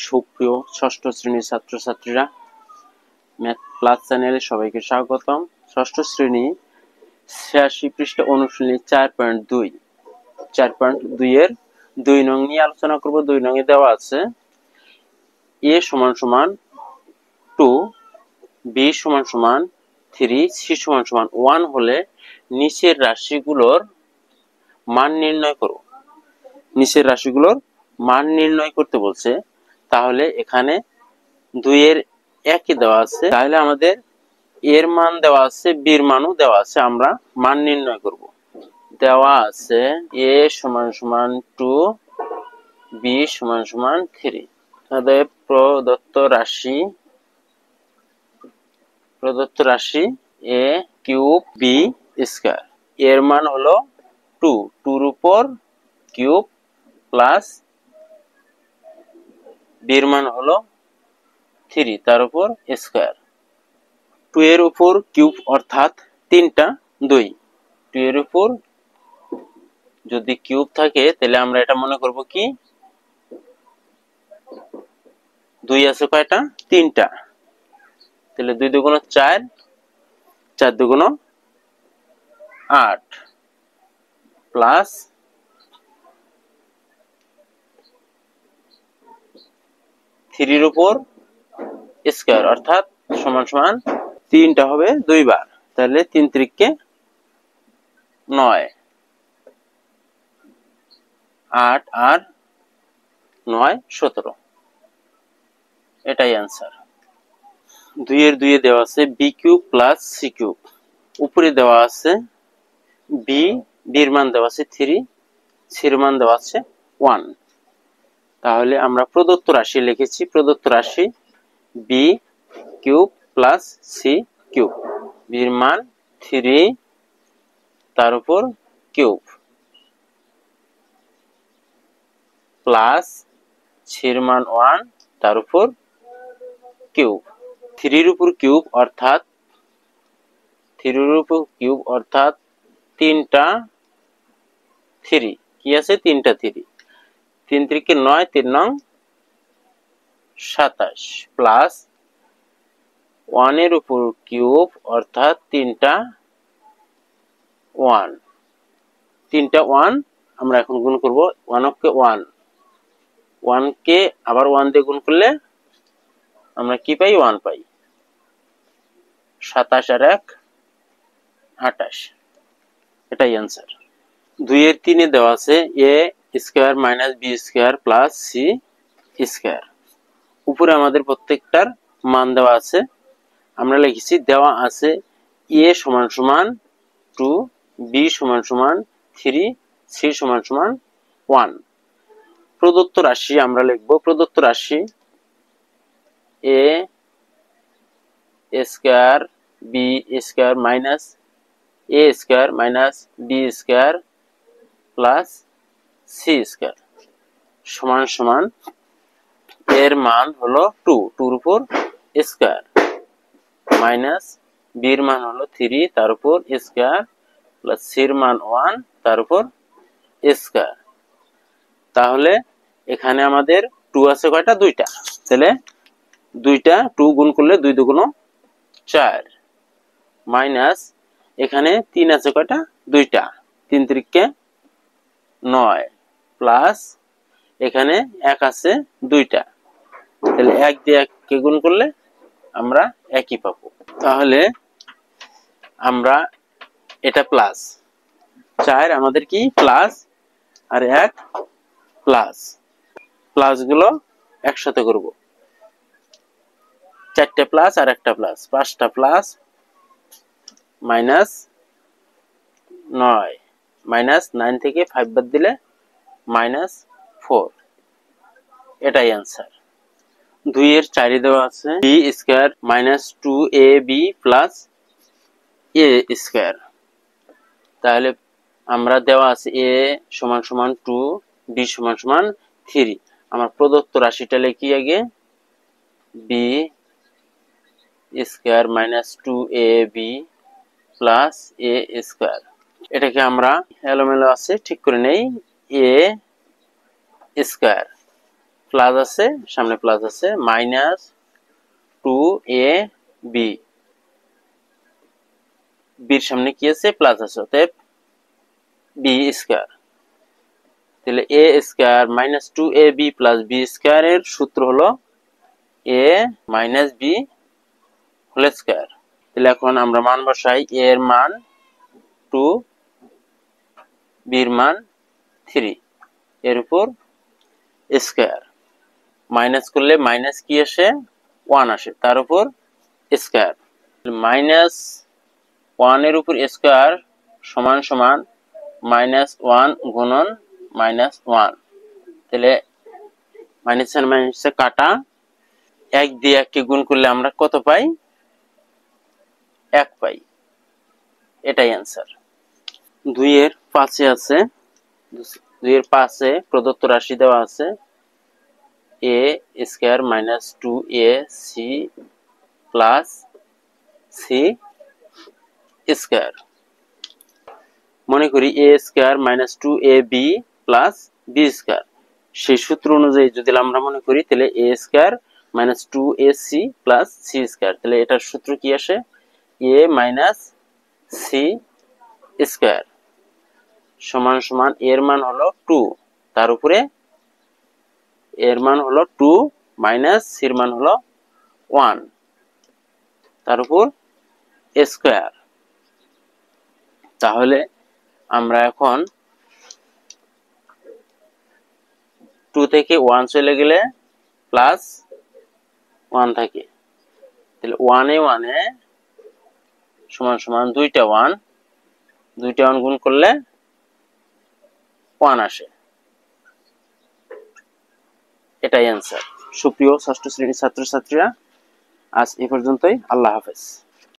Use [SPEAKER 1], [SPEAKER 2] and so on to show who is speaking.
[SPEAKER 1] সুপ্রিয় ষষ্ঠ শ্রেণীর ছাত্রছাত্রীরা, ম্যাথ প্লাস চ্যানেলে সবাইকে স্বাগতম। ষষ্ঠ শ্রেণী ৮৬ পৃষ্ঠা অনুশীলনী 4.2 এর 2 নং নিয়ে আলোচনা করব। 2 নং এ দেওয়া আছে a = 2, b = 3, c = 1 হলে নিচের রাশিগুলোর মান নির্ণয় করো। নিচের রাশিগুলোর মান নির্ণয় করতে বলছে, তাহলে এখানে 2 এর একই দেওয়া আছে, তাহলে আমাদের এর মান দেওয়া আছে, বির মানও দেওয়া আছে, আমরা মান নির্ণয় করব। দেওয়া আছে a = 2, b = 3। তাহলে প্রদত্ত রাশি a কিউব b স্কয়ার, এর মান হলো 2, 2 এর উপর কিউব প্লাস বির মান হলো 3, তার উপর স্কয়ার। 2 এর উপর কিউব অর্থাৎ 3টা 2, 2 এর উপর যদি কিউব থাকে তাহলে আমরা এটা মনে করব কি 2 আছে কয়টা? 3টা। তাহলে 2 × 2 = 4, 4 × 2 = 8 প্লাস 3 এর উপর স্কয়ার অর্থাৎ সমান 3টা হবে 2 বার, তাহলে 3 × 3 = 9, 8 আর 9 = 17। এটাই आंसर। 2 এর 2 এ দেওয়া আছে b³ + c³ উপরে দেওয়া আছে b, বির মান দেওয়া আছে 3, c এর মান দেওয়া আছে 1। তাহলে আমরা প্রদত্ত রাশি লিখেছি, প্রদত্ত রাশি b³ + c³ বির মান 3, তার উপর কিউব প্লাস c এর মান 1, তার উপর কিউব। 3 এর উপর কিউব অর্থাৎ 3টা 3 কি আছে? 3টা 3, 3 × 3 = 9, 3 নং 27 প্লাস 1 এর উপর কিউব অর্থাৎ 3টা 1, 3টা 1 আমরা এখন গুণ করব। 1 কে 1, 1 কে আবার 1 দিয়ে গুণ করলে আমরা কি পাই? 1 পাই। 27 আর 1 28, এটাই आंसर। 2 এর 3 এ দেওয়া আছে a² - b² + c²। উপরে আমাদের প্রত্যেকটার মান দেওয়া আছে, আমরা লিখেছি দেওয়া আছে a = 2, b = 3, c = 1। প্রদত্ত রাশি আমরা লিখব, প্রদত্ত রাশি a² b² - a² - b² + c² এর মান হলো 2, 2 এর উপর স্কয়ার মাইনাস বির মান হলো 3, তার উপর স্কয়ার প্লাস c এর মান 1, তার উপর স্কয়ার। তাহলে এখানে আমাদের 2 আছে কয়টা? 2টা। তাহলে 2টা 2 গুণ করলে 2 × 2 = 4 মাইনাস এখানে 3 আছে কয়টা? 2টা, 3 × 3 = 9 প্লাস এখানে 1 আছে 2টা, তাহলে 1 দিয়ে 1 কে গুণ করলে আমরা 1ই পাবো। তাহলে আমরা এটা প্লাস 4 আমাদের কি প্লাস আর 1 প্লাস, প্লাস গুলো একসাথে করব। 4টা প্লাস আর 1টা প্লাস, 5টা প্লাস মাইনাস 9, -9 থেকে 5 বাদ দিলে -4, এটাই आंसर। 2 এর 4 এ দেওয়া আছে b² - 2ab + a²। তাহলে আমরা দেওয়া আছে a = 2, b = 3। আমরা প্রদত্ত রাশিটা লিখি আগে b² - 2ab + a²। এটাকে আমরা এলোমেলো আছে ঠিক করে নেই, a² প্লাস আছে, সামনে প্লাস আছে, মাইনাস 2ab, বির সামনে কি আছে, প্লাস আছে, অতএব বি স্কয়ার। তাহলে A square minus 2ab plus B square এর সূত্র হলো A minus B whole square. তাহলে এখন আমরা মান বসাই, এ এর মান 2, বির মান 3, এর উপর স্কয়ার, মাইনাস করলে মাইনাস কি আসে, 1 আসে, তার উপর স্কয়ার, মাইনাস 1 এর উপর স্কয়ার সমান সমান মাইনাস 1 গুণন মাইনাস 1। তাহলে মাইনাস আর মাইনাসে কাটা, 1 দিয়ে 1 কে গুণ করলে আমরা কত পাই, 1 পাই। এটাই অ্যান্সার। 2 এর 5 এ আছে, 2 এর 5 এ প্রদত্ত রাশি দেওয়া আছে A square minus 2ac plus C square. মনে করি A square minus 2ab plus B square, সেই সূত্র অনুযায়ী যদি আমরা মনে করি, তাহলে A square minus 2ac plus C square, তাহলে এটার সূত্র কি আসে, এ মাইনাস সি স্কয়ার সমান সমান এর মান হলো 2, তার উপরে এর মান হলো 2 মাইনাস সির মান হলো 1, তার উপর স্কয়ার। তাহলে আমরা এখন 2 থেকে 1 চলে গেলে প্লাস 1 থাকে, তাহলে 1 এ 1 এ সমান সমান 2টা 1, 2টা 1 গুণ করলে 1 আসে, এটাই অ্যান্সার। সুপ্রিয় ষষ্ঠ শ্রেণীর ছাত্রছাত্রীরা, আজ এই পর্যন্তই। আল্লাহ হাফেজ।